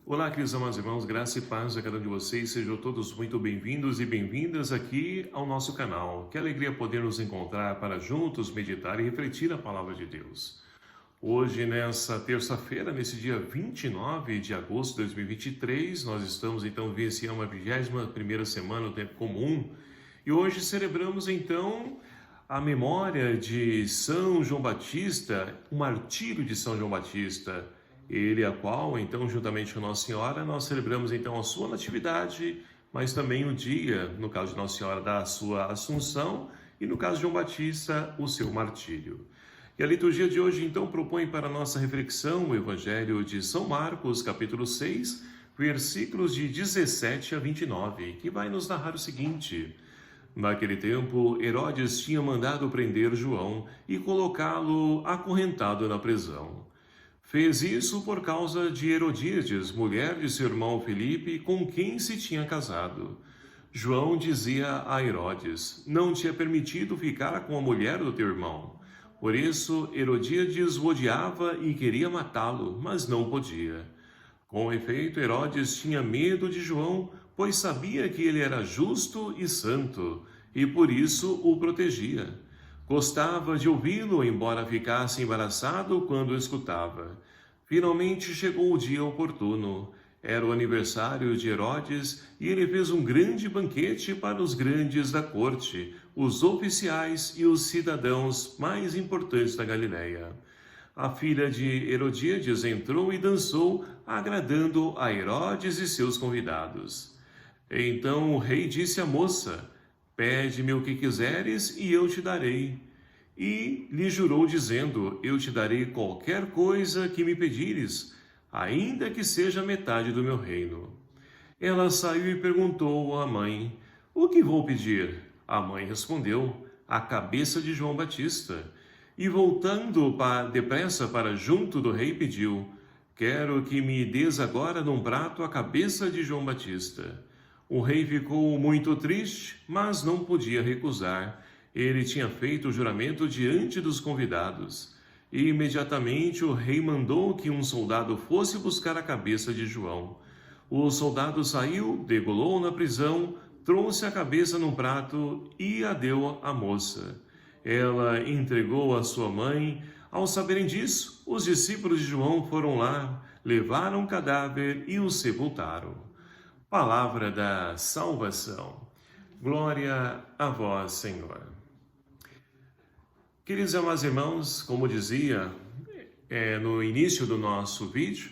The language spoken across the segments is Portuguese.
Olá, queridos amados irmãos, graça e paz a cada um de vocês. Sejam todos muito bem-vindos e bem-vindas aqui ao nosso canal. Que alegria poder nos encontrar para juntos meditar e refletir a palavra de Deus. Hoje, nessa terça-feira, nesse dia 29 de agosto de 2023, nós estamos então vivenciando a 21ª semana do tempo comum e hoje celebramos então a memória de São João Batista, o martírio de São João Batista. Ele a qual, então, juntamente com Nossa Senhora, nós celebramos então a sua natividade, mas também o dia, no caso de Nossa Senhora, da sua Assunção e no caso de João Batista, o seu martírio. E a liturgia de hoje, então, propõe para a nossa reflexão o Evangelho de São Marcos, capítulo 6, versículos de 17 a 29, que vai nos narrar o seguinte: Naquele tempo, Herodes tinha mandado prender João e colocá-lo acorrentado na prisão. Fez isso por causa de Herodíades, mulher de seu irmão Filipe, com quem se tinha casado. João dizia a Herodes: Não te é permitido ficar com a mulher do teu irmão. Por isso, Herodíades o odiava e queria matá-lo, mas não podia. Com efeito, Herodes tinha medo de João, pois sabia que ele era justo e santo, e por isso o protegia. Gostava de ouvi-lo, embora ficasse embaraçado quando o escutava. Finalmente chegou o dia oportuno. Era o aniversário de Herodes e ele fez um grande banquete para os grandes da corte, os oficiais e os cidadãos mais importantes da Galiléia. A filha de Herodíades entrou e dançou, agradando a Herodes e seus convidados. Então o rei disse à moça: Pede-me o que quiseres e eu te darei. E lhe jurou dizendo: Eu te darei qualquer coisa que me pedires, ainda que seja metade do meu reino. Ela saiu e perguntou à mãe: O que vou pedir? A mãe respondeu: A cabeça de João Batista. E voltando depressa para junto do rei, pediu: Quero que me des agora num prato a cabeça de João Batista. O rei ficou muito triste, mas não podia recusar. Ele tinha feito o juramento diante dos convidados. E imediatamente o rei mandou que um soldado fosse buscar a cabeça de João. O soldado saiu, degolou na prisão, trouxe a cabeça num prato e a deu à moça. Ela entregou à sua mãe. Ao saberem disso, os discípulos de João foram lá, levaram o cadáver e o sepultaram. Palavra da salvação. Glória a vós, Senhor. Queridos e amados irmãos, como dizia no início do nosso vídeo,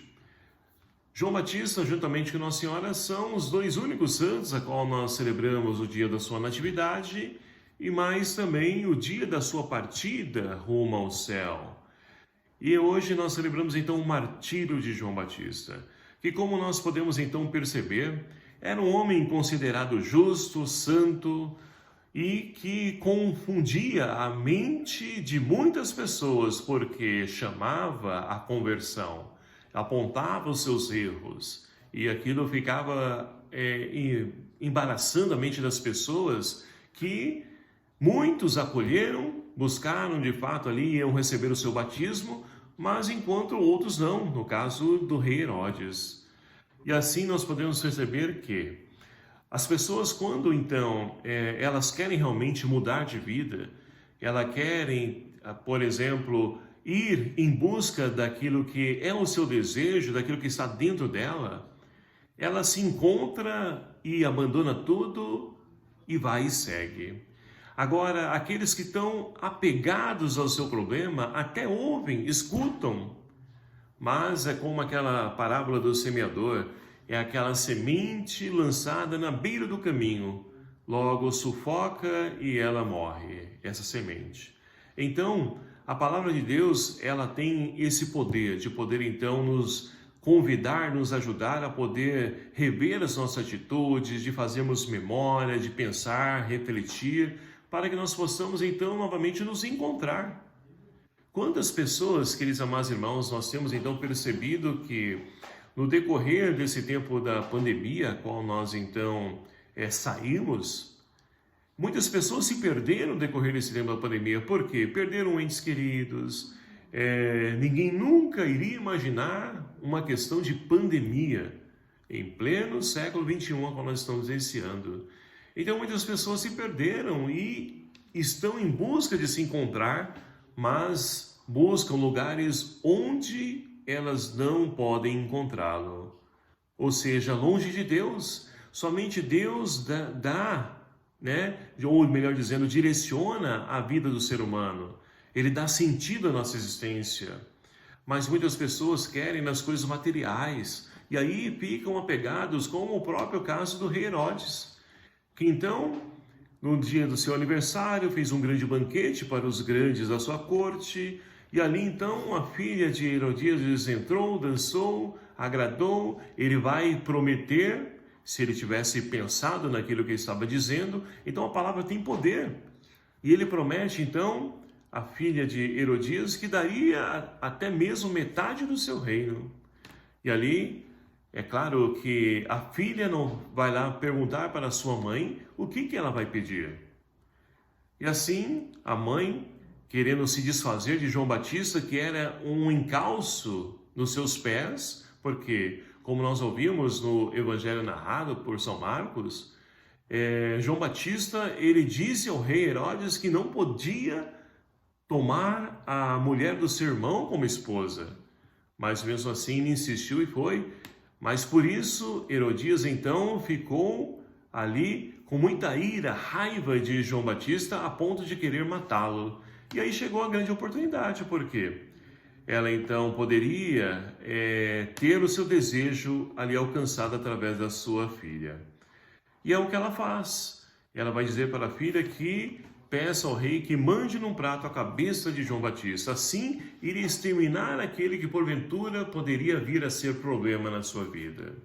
João Batista, juntamente com Nossa Senhora, são os dois únicos santos a qual nós celebramos o dia da sua natividade e mais também o dia da sua partida rumo ao céu. E hoje nós celebramos então o martírio de João Batista, que, como nós podemos então perceber, era um homem considerado justo, santo e que confundia a mente de muitas pessoas porque chamava a conversão, apontava os seus erros e aquilo ficava embaraçando a mente das pessoas, que muitos acolheram, buscaram de fato ali, iam receber o seu batismo, mas enquanto outros não, no caso do rei Herodes. E assim nós podemos perceber que as pessoas, quando então elas querem realmente mudar de vida, elas querem, por exemplo, ir em busca daquilo que é o seu desejo, daquilo que está dentro dela, ela se encontra e abandona tudo e vai e segue. Agora, aqueles que estão apegados ao seu problema até ouvem, escutam, mas é como aquela parábola do semeador, é aquela semente lançada na beira do caminho, logo sufoca e ela morre, essa semente. Então, a palavra de Deus, ela tem esse poder, de poder então nos convidar, nos ajudar a poder rever as nossas atitudes, de fazermos memória, de pensar, refletir, para que nós possamos então novamente nos encontrar. Quantas pessoas, queridos amados irmãos, nós temos então percebido que no decorrer desse tempo da pandemia, a qual nós então saímos, muitas pessoas se perderam no decorrer desse tempo da pandemia. Por quê? Perderam entes queridos. Ninguém nunca iria imaginar uma questão de pandemia. em pleno século XXI, qual nós estamos vivenciando. Então muitas pessoas se perderam e estão em busca de se encontrar, mas buscam lugares onde elas não podem encontrá-lo. Ou seja, longe de Deus. Somente Deus dá, né? Ou melhor dizendo, direciona a vida do ser humano. Ele dá sentido à nossa existência. Mas muitas pessoas querem nas coisas materiais. E aí ficam apegados, como o próprio caso do rei Herodes, que então, no dia do seu aniversário, fez um grande banquete para os grandes da sua corte. E ali então a filha de Herodíades entrou, dançou, agradou. Ele vai prometer, se ele tivesse pensado naquilo que ele estava dizendo, então a palavra tem poder. E ele promete então à filha de Herodíades que daria até mesmo metade do seu reino. E ali, é claro que a filha não vai lá perguntar para a sua mãe o que ela vai pedir. E assim, a mãe, querendo se desfazer de João Batista, que era um encalço nos seus pés, porque, como nós ouvimos no Evangelho narrado por São Marcos, João Batista, ele disse ao rei Herodes que não podia tomar a mulher do seu irmão como esposa. Mas mesmo assim ele insistiu e foi. Mas por isso Herodias então ficou ali com muita ira, raiva de João Batista, a ponto de querer matá-lo. E aí chegou a grande oportunidade, porque ela então poderia ter o seu desejo ali alcançado através da sua filha. E é o que ela faz. Ela vai dizer para a filha que peça ao rei que mande num prato a cabeça de João Batista. Assim, iria exterminar aquele que porventura poderia vir a ser problema na sua vida.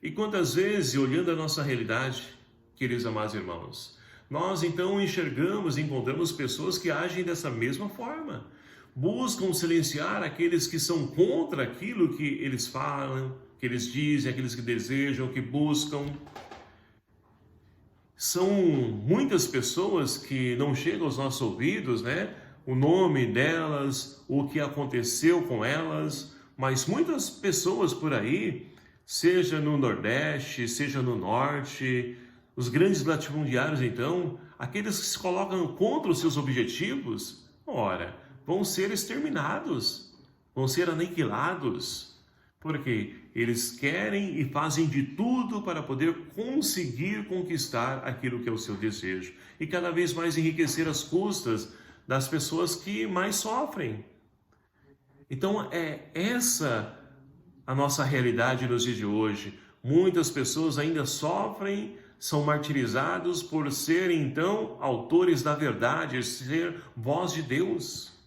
E quantas vezes, olhando a nossa realidade, queridos amados irmãos, nós então enxergamos, encontramos pessoas que agem dessa mesma forma. Buscam silenciar aqueles que são contra aquilo que eles falam, que eles dizem, aqueles que desejam, que buscam. São muitas pessoas que não chegam aos nossos ouvidos, né? O nome delas, o que aconteceu com elas, mas muitas pessoas por aí, seja no Nordeste, seja no Norte, os grandes latifundiários então, aqueles que se colocam contra os seus objetivos, ora, vão ser exterminados, vão ser aniquilados. Porque eles querem e fazem de tudo para poder conseguir conquistar aquilo que é o seu desejo. E cada vez mais enriquecer as custas das pessoas que mais sofrem. Então é essa a nossa realidade nos dias de hoje. Muitas pessoas ainda sofrem, são martirizados por serem então autores da verdade, ser voz de Deus.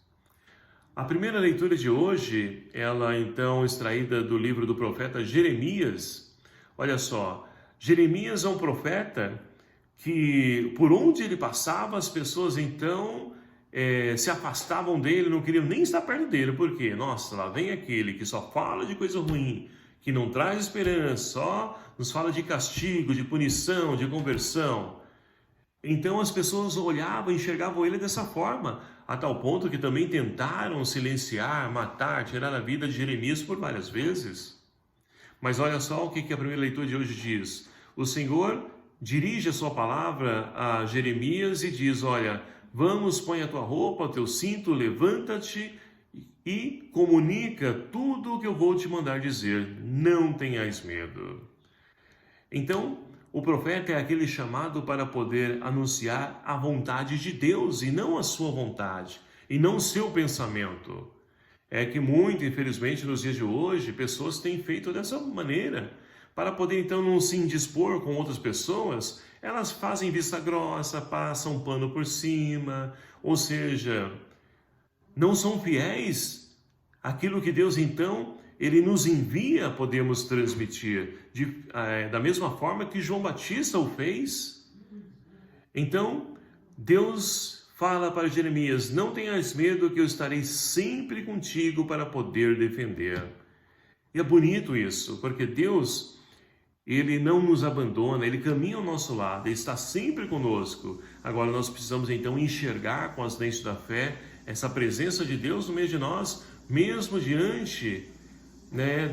A primeira leitura de hoje, ela então extraída do livro do profeta Jeremias. Olha só, Jeremias é um profeta que por onde ele passava as pessoas então se afastavam dele, não queriam nem estar perto dele, porque, nossa, lá vem aquele que só fala de coisa ruim, que não traz esperança, só nos fala de castigo, de punição, de conversão. Então as pessoas olhavam e enxergavam ele dessa forma, a tal ponto que também tentaram silenciar, matar, tirar a vida de Jeremias por várias vezes. Mas olha só o que a primeira leitura de hoje diz. O Senhor dirige a sua palavra a Jeremias e diz, olha, vamos, põe a tua roupa, o teu cinto, levanta-te e comunica tudo o que eu vou te mandar dizer. Não tenhais medo. Então, o profeta é aquele chamado para poder anunciar a vontade de Deus e não a sua vontade, e não o seu pensamento. É que muito, infelizmente, nos dias de hoje, pessoas têm feito dessa maneira. Para poder, então, não se indispor com outras pessoas, elas fazem vista grossa, passam pano por cima, ou seja, não são fiéis àquilo que Deus, então, Ele nos envia, podemos transmitir, da mesma forma que João Batista o fez. Então, Deus fala para Jeremias, não tenhas medo que eu estarei sempre contigo para poder defender. E é bonito isso, porque Deus, Ele não nos abandona, Ele caminha ao nosso lado, Ele está sempre conosco. Agora nós precisamos então enxergar com as lentes da fé essa presença de Deus no meio de nós, mesmo diante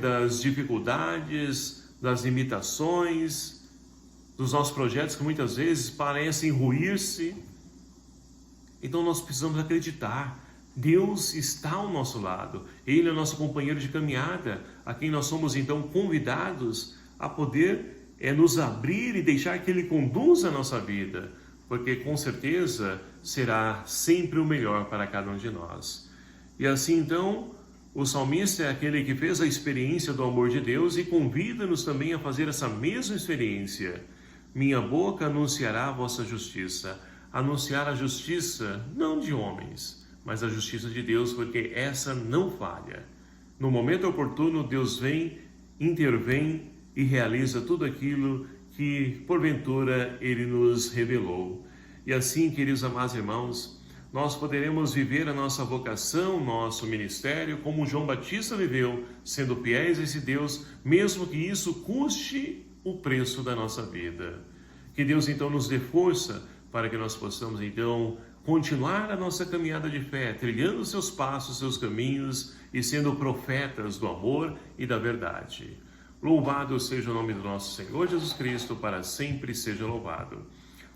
das dificuldades, das limitações, dos nossos projetos que muitas vezes parecem ruir-se. Então nós precisamos acreditar. Deus está ao nosso lado. Ele é o nosso companheiro de caminhada, a quem nós somos então convidados a poder nos abrir e deixar que Ele conduza a nossa vida, porque com certeza será sempre o melhor para cada um de nós. E assim então, o salmista é aquele que fez a experiência do amor de Deus e convida-nos também a fazer essa mesma experiência. Minha boca anunciará a vossa justiça. Anunciar a justiça não de homens, mas a justiça de Deus, porque essa não falha. No momento oportuno, Deus vem, intervém e realiza tudo aquilo que, porventura, Ele nos revelou. E assim, queridos amados irmãos, nós poderemos viver a nossa vocação, nosso ministério, como João Batista viveu, sendo fiéis a esse Deus, mesmo que isso custe o preço da nossa vida. Que Deus, então, nos dê força para que nós possamos, então, continuar a nossa caminhada de fé, trilhando seus passos, seus caminhos e sendo profetas do amor e da verdade. Louvado seja o nome do nosso Senhor Jesus Cristo, para sempre seja louvado.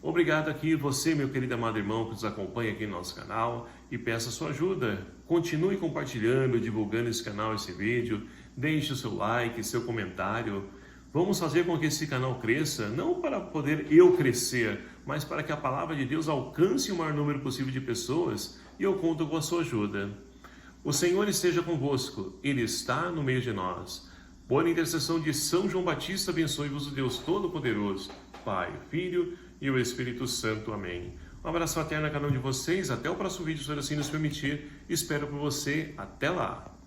Obrigado aqui você, meu querido amado irmão, que nos acompanha aqui no nosso canal e peço a sua ajuda. Continue compartilhando, divulgando esse canal, esse vídeo, deixe o seu like, seu comentário. Vamos fazer com que esse canal cresça, não para poder eu crescer, mas para que a palavra de Deus alcance o maior número possível de pessoas, e eu conto com a sua ajuda. O Senhor esteja convosco, Ele está no meio de nós. Por intercessão de São João Batista, abençoe-vos o Deus Todo-Poderoso, Pai, Filho e o Espírito Santo. Amém. Um abraço fraterno a cada um de vocês, até o próximo vídeo, se assim nos permitir. Espero por você, até lá.